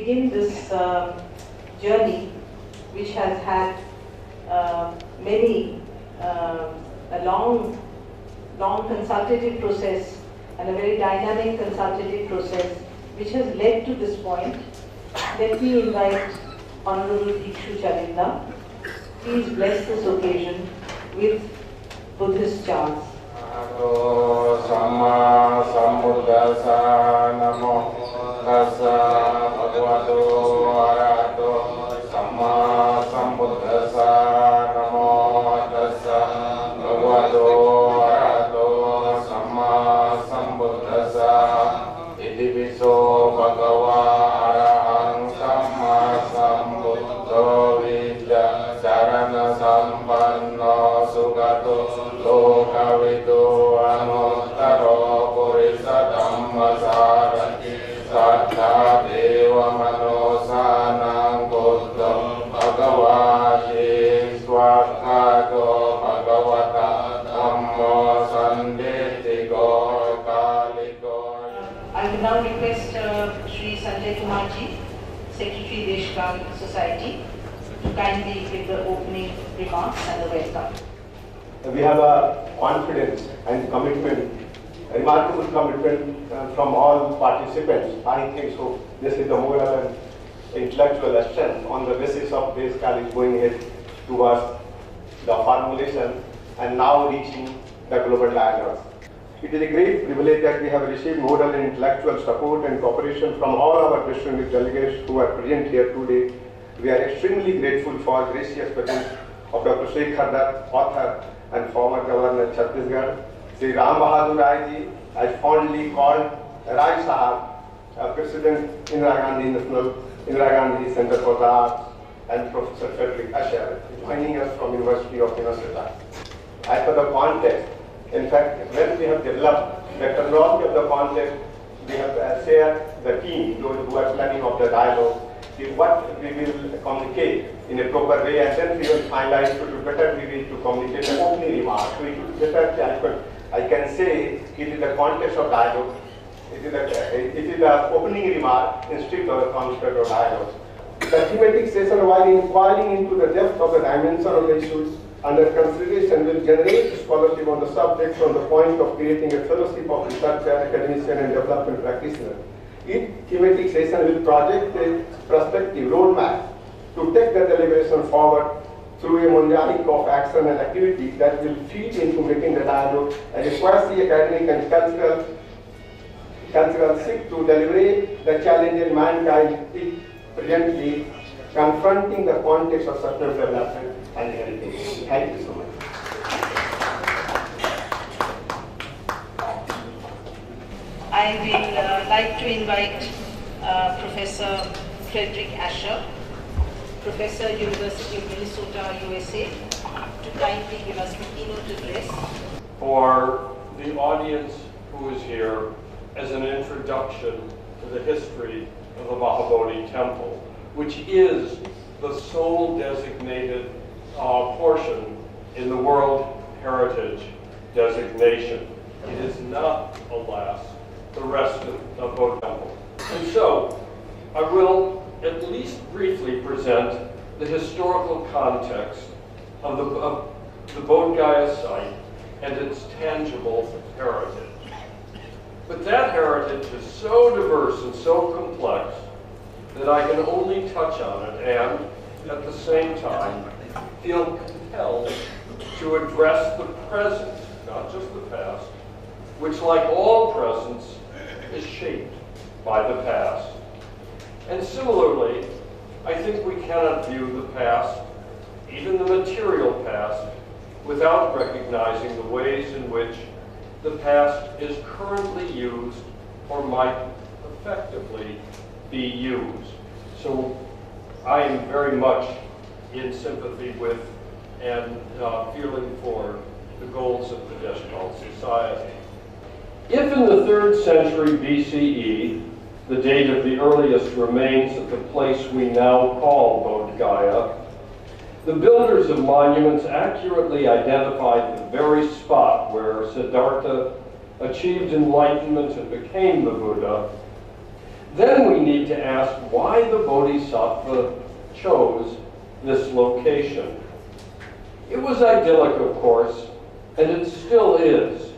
begin this journey, which has had a long consultative process and a very dynamic consultative process, which has led to this point. Let me invite Honorable Bhikshu Chavinda. Please bless this occasion with Buddhist chants. Samma Sambuddhassa Namo Tassa Bhagavato Arahato Samma Sambuddhassa Namo Tassa Bhagavato Arahato Samma Sambuddhassa Iti Viso Bhagava Arahang Samma Sambuddho Vidya Sarana Sampanno Sugato Lokavidu Anuttaro Purisa Dhammasarati Sattva Deva Manosanam Buddham Bhagavati Swakato Bhagavata Dhammo Sanditiko Kaliko. I will now request Shri Sanjay Kumarji, Secretary Deshkan Society, to kindly give the opening remarks and the welcome. We have a confidence and commitment, a remarkable commitment from all participants. I think so. This is the moral and intellectual strength on the basis of this college going ahead towards the formulation and now reaching the global dialogue. It is a great privilege that we have received moral and intellectual support and cooperation from all our distinguished delegates who are present here today. We are extremely grateful for gracious presence of Dr. Shekhar Dutt, author and former Governor Chhattisgarh, Sri Ram Bahadur Rai ji, as fondly called Rai Sahab, President Indira Gandhi Center for the Arts, and Professor Frederick Asher, joining us from University of Minnesota. As per the context, in fact, when we have developed the terminology of the context, we have shared the team, those who are planning of the dialogue, what we will communicate in a proper way, and then we will finalize it to better we will to communicate an opening remark. So it will better, I can say it is the context of dialogue. It is the opening remark instead of the construct of dialogue. The thematic session, while inquiring into the depth of the dimension of the issues under consideration, will generate scholarship on the subject from the point of creating a fellowship of researcher, academician, and development practitioner. Each thematic session will project a prospective roadmap to take the deliberation forward through a mosaic of action and activity that will feed into making the dialogue a quasi-academic and cultural seek to deliberate the challenges mankind is presently confronting the context of sustainable development and heritage. Thank you so much. I will like to invite Professor Frederick Asher, Professor, University of Minnesota, USA, to kindly give us the keynote address. For the audience who is here, as an introduction to the history of the Mahabodhi Temple, which is the sole designated portion in the World Heritage designation. It is not, alas, the rest of the Bodh Temple. And so, I will at least briefly present the historical context of the Bodhgaya site and its tangible heritage. But that heritage is so diverse and so complex that I can only touch on it and, at the same time, feel compelled to address the present, not just the past, which, like all presents, is shaped by the past. And similarly, I think we cannot view the past, even the material past, without recognizing the ways in which the past is currently used or might effectively be used. So I am very much in sympathy with and feeling for the goals of the Deshpal Society. If in the 3rd century BCE, the date of the earliest remains at the place we now call Bodhgaya, the builders of monuments accurately identified the very spot where Siddhartha achieved enlightenment and became the Buddha, Then we need to ask why the Bodhisattva chose this location. It was idyllic, of course, and it still is,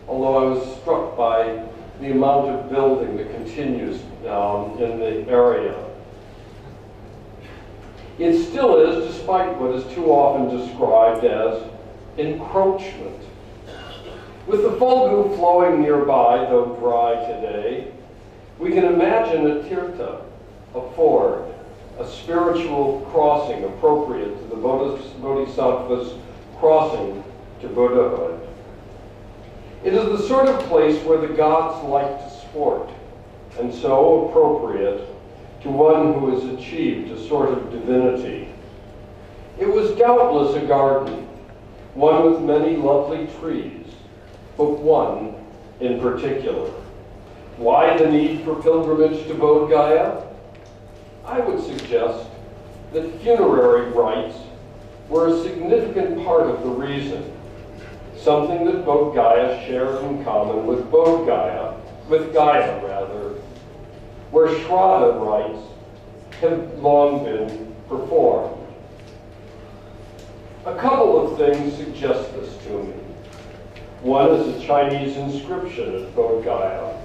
although I was struck by the amount of building that continues in the area. It still is, despite what is too often described as encroachment. With the Fulgu flowing nearby, though dry today, we can imagine a tirtha, a ford, a spiritual crossing appropriate to the Bodhisattva's crossing to Buddhahood. It is the sort of place where the gods like to sport, and so appropriate to one who has achieved a sort of divinity. It was doubtless a garden, one with many lovely trees, but one in particular. Why the need for pilgrimage to Bodhgaya? I would suggest that funerary rites were a significant part of the reason, something that Bodhgaya shares in common with Gaya, where Shraddha rites have long been performed. A couple of things suggest this to me. One is a Chinese inscription at Bodhgaya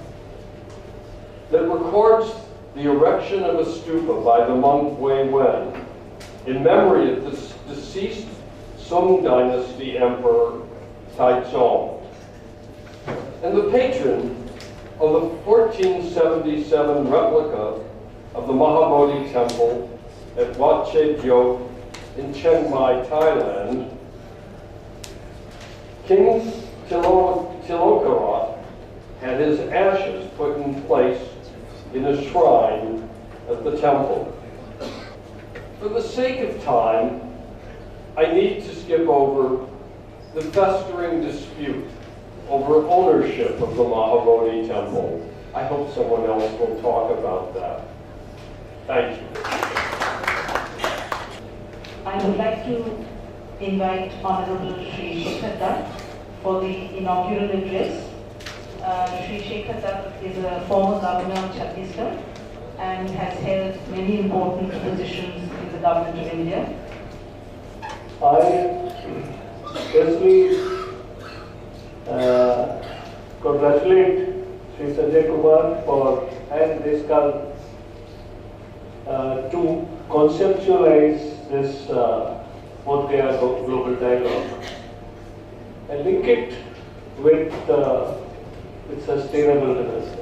that records the erection of a stupa by the monk Wei Wen in memory of the deceased Song Dynasty Emperor Taizong, and the patron of the 1477 replica of the Mahabodhi Temple at Wat Che Diop in Chiang Mai, Thailand, King Tilokarat had his ashes put in place in a shrine at the temple. For the sake of time, I need to skip over the festering dispute over ownership of the Mahabodhi Temple. I hope someone else will talk about that. Thank you. I would like to invite Honorable Sri Shekhar Dutt for the inaugural address. Sri Shekhar Dutt is a former governor of Chhattisgarh and has held many important positions in the government of India. I firstly congratulate Sri Sanjay Kumar and Deskal to conceptualize this Bodhgaya Global Dialogue and link it with sustainable development.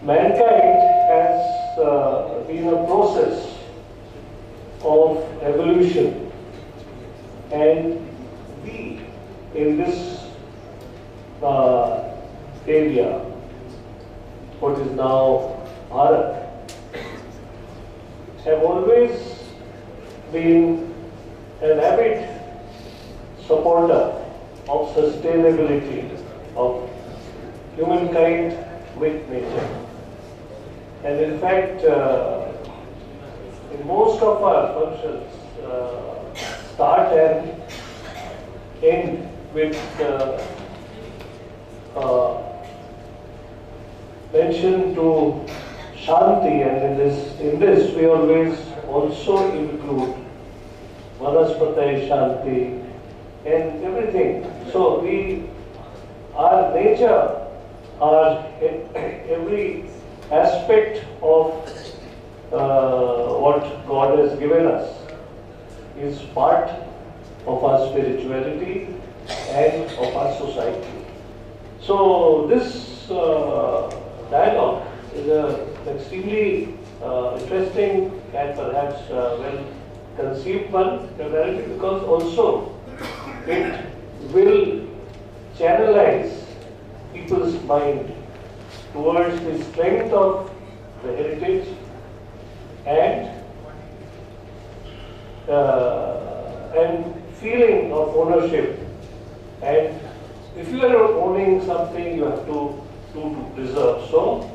Mankind has been a process of evolution, and we in this area, what is now Bharat, have always been an avid supporter of sustainability of humankind with nature. And in fact, in most of our functions start and end with mention to Shanti, and in this we always also include Vanaspati Shanti and everything. So our nature, every aspect of what God has given us is part of our spirituality and of our society. So this dialogue is an extremely interesting and perhaps well conceived one, primarily because also it will channelize people's mind towards the strength of the heritage and feeling of ownership. And if you are owning something, you have to preserve. So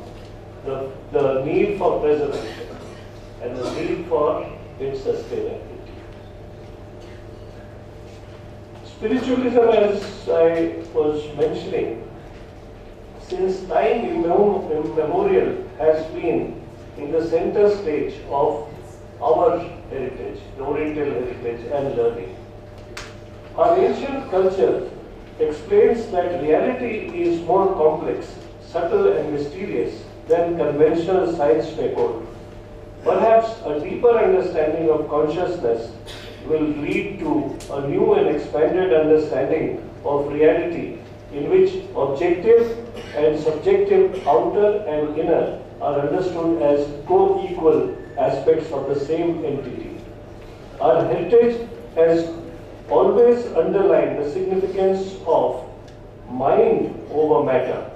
the need for preservation and the need for its sustainability. Spiritualism, as I was mentioning, since time immemorial has been in the center stage of our heritage, the Oriental heritage and learning. Our ancient culture explains that reality is more complex, subtle and mysterious than conventional science may hold. Perhaps a deeper understanding of consciousness will lead to a new and expanded understanding of reality in which objective and subjective, outer and inner, are understood as co-equal aspects of the same entity. Our heritage has always underlined the significance of mind over matter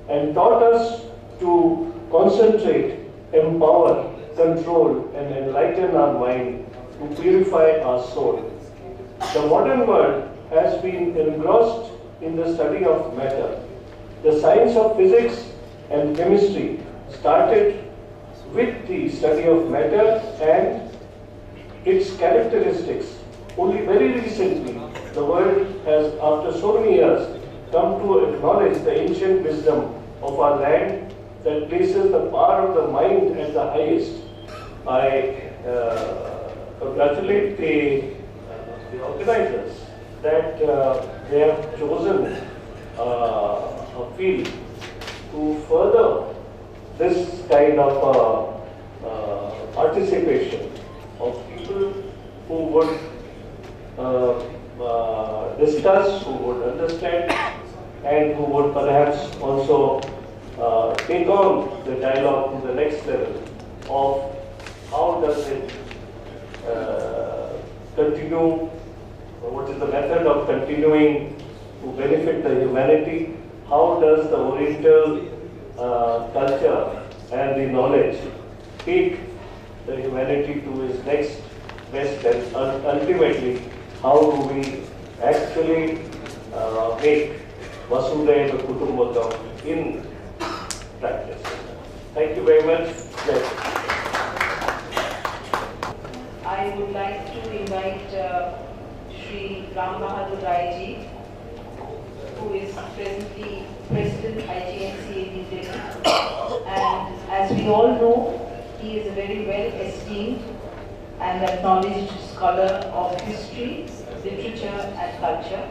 and taught us to concentrate, empower, control and enlighten our mind to purify our soul. The modern world has been engrossed in the study of matter. The science of physics and chemistry started with the study of matter and its characteristics. Only very recently, the world has, after so many years, come to acknowledge the ancient wisdom of our land that places the power of the mind at the highest. I congratulate the organizers that they have chosen a field to further this kind of participation of people who would discuss, who would understand, and who would perhaps also take on the dialogue to the next level of how does it continue, what is the method of continuing to benefit the humanity, how does the Oriental culture and the knowledge take the humanity to its next best, and ultimately how do we actually make Vasudhaiva Kutumbakam in practice. Thank you very much. I would like to invite Shri Ram Bahadur Rai ji, who is presently President IGNCA New Delhi. And as we all know, he is a very well esteemed and acknowledged scholar of history, literature and culture.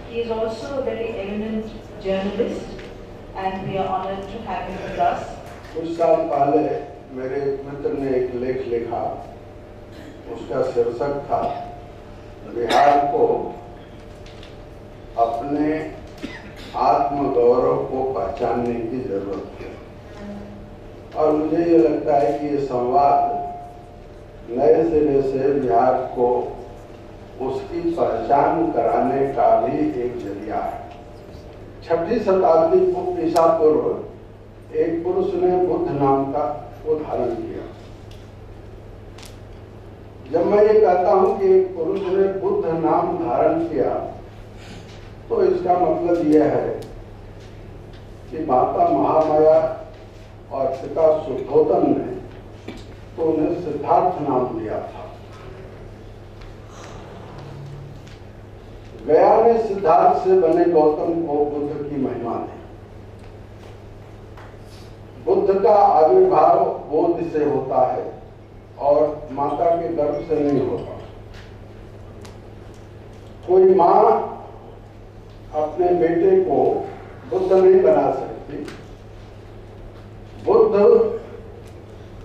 He is also a very eminent journalist and we are honored to have him with us. कुछ साल पहले मेरे मित्र ने एक लेख लिखा, उसका शीर्षक था बिहार को अपने आत्मगौरव को पहचानने की जरूरत है। और मुझे ये लगता है कि ये संवाद नए सिरे से बिहार को उसकी पहचान कराने का भी एक जरिया है। 6वीं शताब्दी ईसा पूर्व एक पुरुष ने बुद्ध नाम का वो धारण किया। जब मैं ये कहता हूं कि एक पुरुष ने बुद्ध नाम धारण किया, तो इसका मतलब यह है कि माता महामाया और पिता शुद्धोदन ने तो उन्हें सिद्धार्थ नाम दिया था। गया ने सिद्धार्थ से बने गौतम को बुद्ध की महिमा दी। बुद्ध का आविर्भाव बोध से होता है और माता के गर्भ से नहीं होता। कोई माँ अपने बेटे को बुद्ध नहीं बना सकती। बुद्ध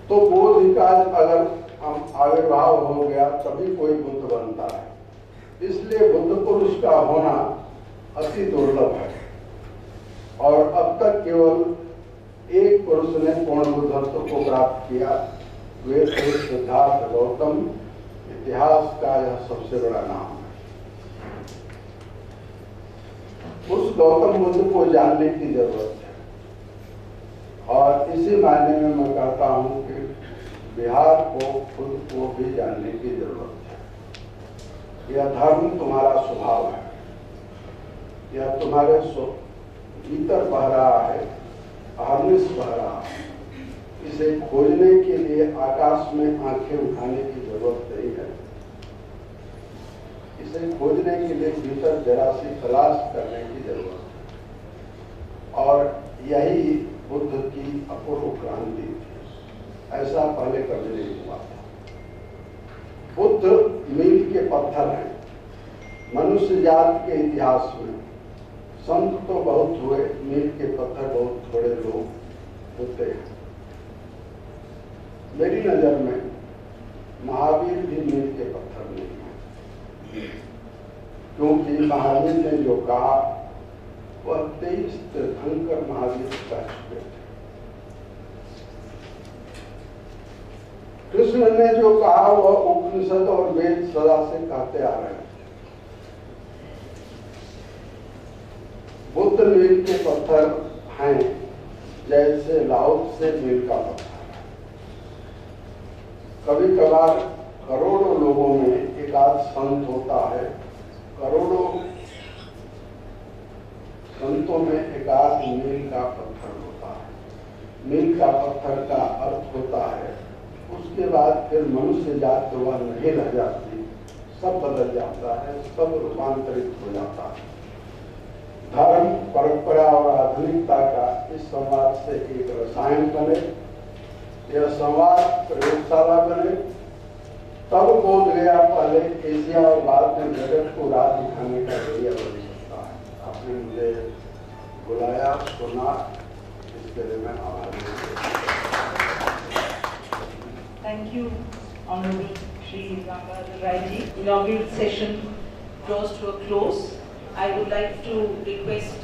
तो बोध का अगर आविर्भाव हो गया तभी कोई बुद्ध बनता है। इसलिए बुद्ध पुरुष का होना अति दुर्लभ है और अब तक केवल एक पुरुष ने पूर्ण बुद्धत्व को प्राप्त किया, वे थे सिद्धार्थ गौतम। इतिहास का यह सबसे बड़ा नाम है। उस गौतम बुद्ध को जानने की जरूरत है और इसी मायने में मैं कहता हूं कि बिहार को खुद को भी जानने की जरूरत है। यह धर्म तुम्हारा स्वभाव है, यह तुम्हारे भीतर बह रहा है, अहर्निश बह रहा है। इसे खोजने के लिए आकाश में आंखें उठाने की जरूरत नहीं है। इसे खोजने के लिए भीतर जरा सी तलाश करने की जरूरत है और यही बुद्ध की अपूर्व क्रांति थी। ऐसा पहले कभी नहीं हुआ था। बुद्ध मील के पत्थर हैं मनुष्य जात के इतिहास में। संत तो बहुत हुए, मील के पत्थर बहुत थोड़े लोग होते हैं। मेरी नजर में महावीर भी मील के पत्थर नहीं है, क्योंकि महावीर ने जो कहा वह 23 तीर्थंकर महावीर कह चुके थे। कृष्ण ने जो कहा वह उपनिषद और वेद सदा से कहते आ रहे हैं। बुद्ध मील के पत्थर हैं जैसे लाहौल से मील का पत्थर। कभी कभार करोड़ों लोगों में एक आध संत होता है, करोड़ों संतों में एक आध मील का पत्थर होता है। मील का पत्थर का अर्थ होता है उसके बाद फिर मनुष्य जात वह नहीं रह जाती, सब बदल जाता है, सब रूपांतरित हो जाता है। धर्म, परंपरा और आधुनिकता का इस संवाद से एक रसायन बने, यह संवाद प्रयोगशाला बने, तब बोध गया पहले एशिया और बाद में जगत को राह दिखाने का जरिया बन सकता है। आपने मुझे बुलाया, सुना, इसके लिए मैं आभारी हूँ। Thank you, Honorable Shri Ramaraji. Inaugural session draws to a close. I would like to request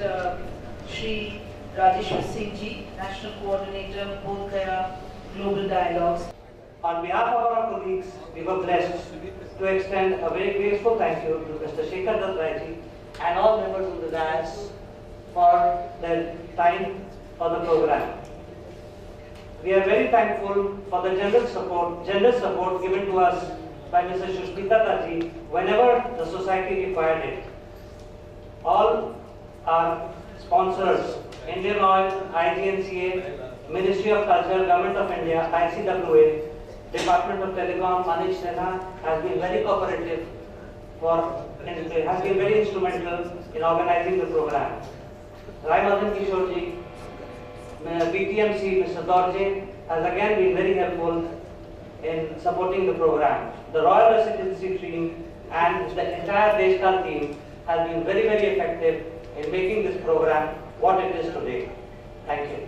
Shri Rajeshwar Singh Ji, National Coordinator, Bodhgaya Global Dialogues. On behalf of our colleagues, we were blessed to extend a very grateful thank you to Mr. Shekhar Dutt Rai Ji and all members of the dais for their time for the program. We are very thankful for the generous support given to us by Mr. Shushmita Ji whenever the society required it. All our sponsors, Indian Oil, IGNCA, Ministry of Culture, Government of India, ICWA, Department of Telecom, Manish Sinha has been very cooperative has been very instrumental in organizing the program. Rai Madan Kishore Ji, BTMC, Mr. Dorje has again been very helpful in supporting the program. The Royal Residency team and the entire Deshkal team has been very, very effective in making this program what it is today. Thank you.